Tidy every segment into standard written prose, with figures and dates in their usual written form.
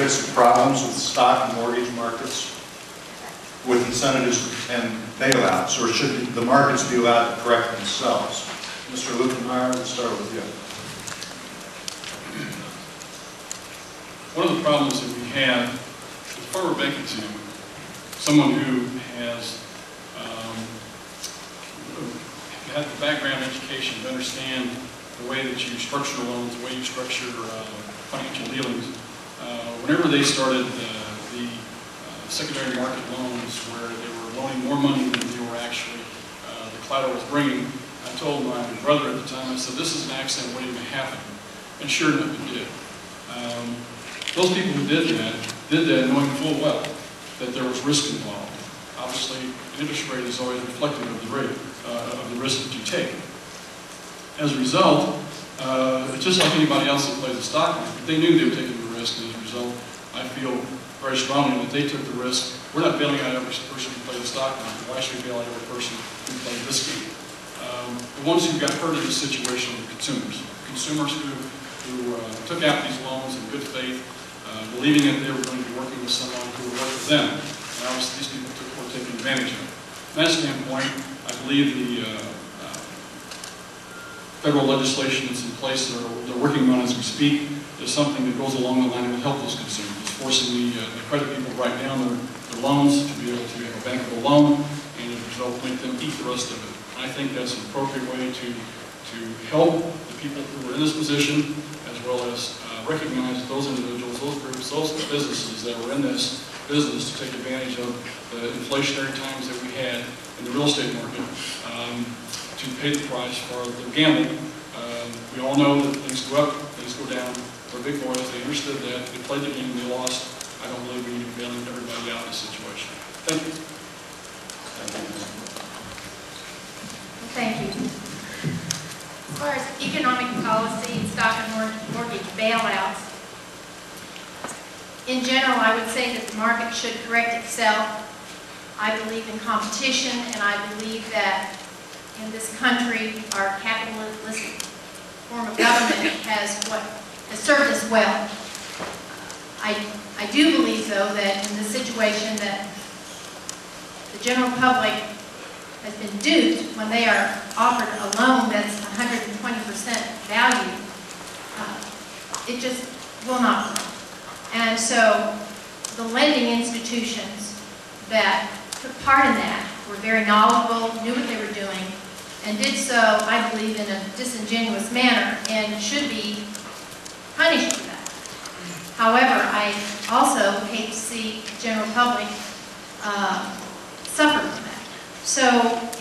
fix the problems with stock and mortgage markets with incentives and bailouts, or should the markets be allowed to correct themselves? Mr. Lukenmeyer, let's start with you. One of the problems that we have with forward banking to someone who has had the background education to understand the way that you structure loans, the way you structure financial dealings. Whenever they started the secondary market loans, where they were loaning more money than they were actually the collateral was bringing, I told my brother at the time, I said, this is an accident waiting to happen. And sure enough, it did. Those people who did that knowing full well that there was risk involved. Obviously, interest rate is always reflective of the rate, of the risk that you take. As a result, just like anybody else that plays the stock market, they knew they were taking the risk, and as a result, I feel very strongly that they took the risk. We're not bailing out every person who plays the stock market. Why should we bail out every person who plays this game? The ones who got hurt in this situation were consumers. Consumers who took out these loans in good faith, believing that they were going to be working with someone who would work with them. And obviously these people were taking advantage of it. From that standpoint, I believe the federal legislation that's in place, they're working on as we speak, is something that goes along the line that will help those consumers. It's forcing the credit people to write down their loans to be able to have a bankable loan, and as a result, make them eat the rest of it. I think that's an appropriate way to help the people who are in this position, as well as recognize those individuals, those groups, those businesses that were in this business to take advantage of the inflationary times that we had in the real estate market to pay the price for their gambling. We all know that things go up, things go down. They're big boys, they understood that, they played the game, they lost. I don't believe we need to be bailing everybody out in this situation. Thank you. Thank you. As far as economic policy and stock and mortgage bailouts, in general, I would say that the market should correct itself. I believe in competition, and I believe that in this country, our capitalistic form of government has served us well. I do believe, though, that in this situation that the general public has been duped when they are offered a loan that's 120% value. It just will not work. And so the lending institutions that took part in that were very knowledgeable, knew what they were doing, and did so, I believe, in a disingenuous manner and should be punished for that. However, I also hate to see the general public suffer from that. So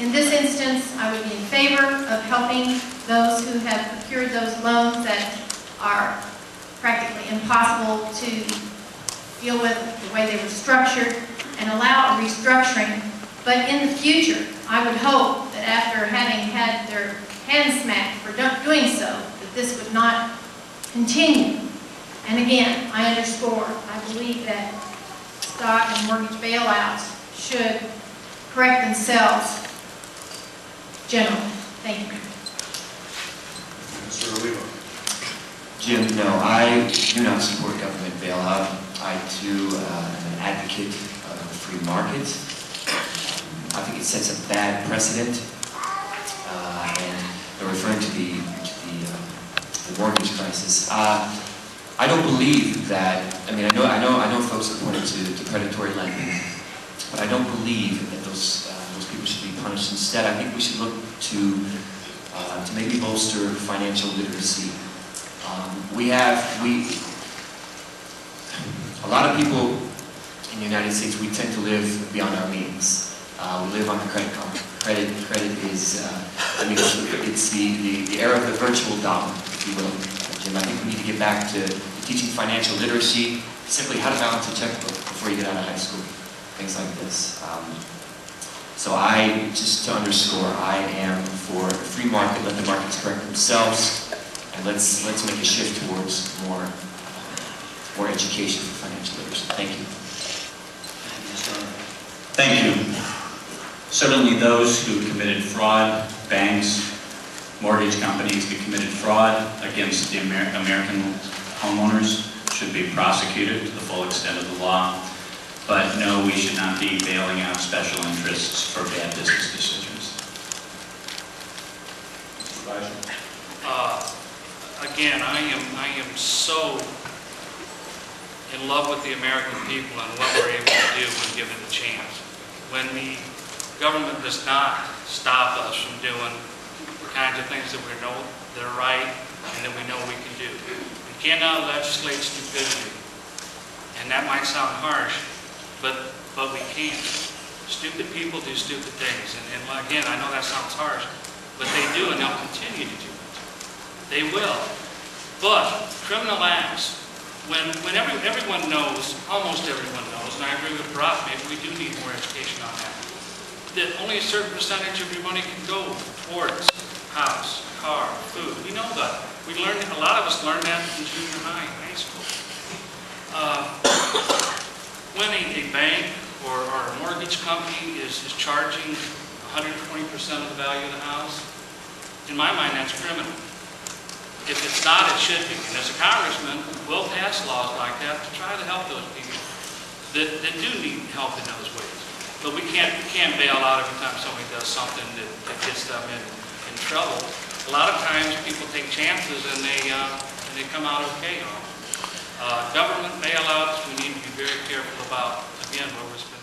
in this instance, I would be in favor of helping those who have procured those loans that are practically impossible to deal with the way they were structured, and allow a restructuring. But in the future, I would hope that after having had their hands smacked for doing so, that this would not continue. And again, I underscore, I believe that stock and mortgage bailouts should correct themselves generally. Thank you. Mr. Oliva. Jim, no, I do not support government bailout. I too am an advocate of the free market. I think it sets a bad precedent, and they're referring to the mortgage crisis. I don't believe that. I mean, I know folks have pointed to predatory lending, but I don't believe that those people should be punished. Instead, I think we should look to maybe bolster financial literacy. A lot of people in the United States, we tend to live beyond our means. We live on a credit card. Credit is, I mean, it's the era of the virtual dollar, if you will, Jim. I think we need to get back to teaching financial literacy, simply how to balance a checkbook before you get out of high school, things like this. So just to underscore, I am for a free market, let the markets correct themselves, and let's make a shift towards more education for financial literacy. Thank you. Thank you. Certainly those who committed fraud, banks, mortgage companies who committed fraud against the American homeowners should be prosecuted to the full extent of the law. But no, we should not be bailing out special interests for bad business decisions. Mr. Vice. Again, I am so in love with the American people and what we're able to do when given the chance. When the government does not stop us from doing the kinds of things that we know that are right and that we know we can do. We cannot legislate stupidity. And that might sound harsh, but we can. Stupid people do stupid things. And again, I know that sounds harsh, but they do, and they'll continue to do it. They will. But criminal acts, when everyone knows, almost everyone knows, and I agree with Brock, maybe we do need more education on that only a certain percentage of your money can go towards house, car, food. We know that. We learned, a lot of us learned that in junior high and high school. When a bank or a mortgage company is charging 120% of the value of the house, in my mind, that's criminal. If it's not, it should be. And as a congressman, we'll pass laws like that to try to help those people that do need help in those ways. But we can't bail out every time somebody does something that gets them in trouble. A lot of times people take chances and they come out okay on it. Government bailouts, we need to be very careful about, again, where we're spending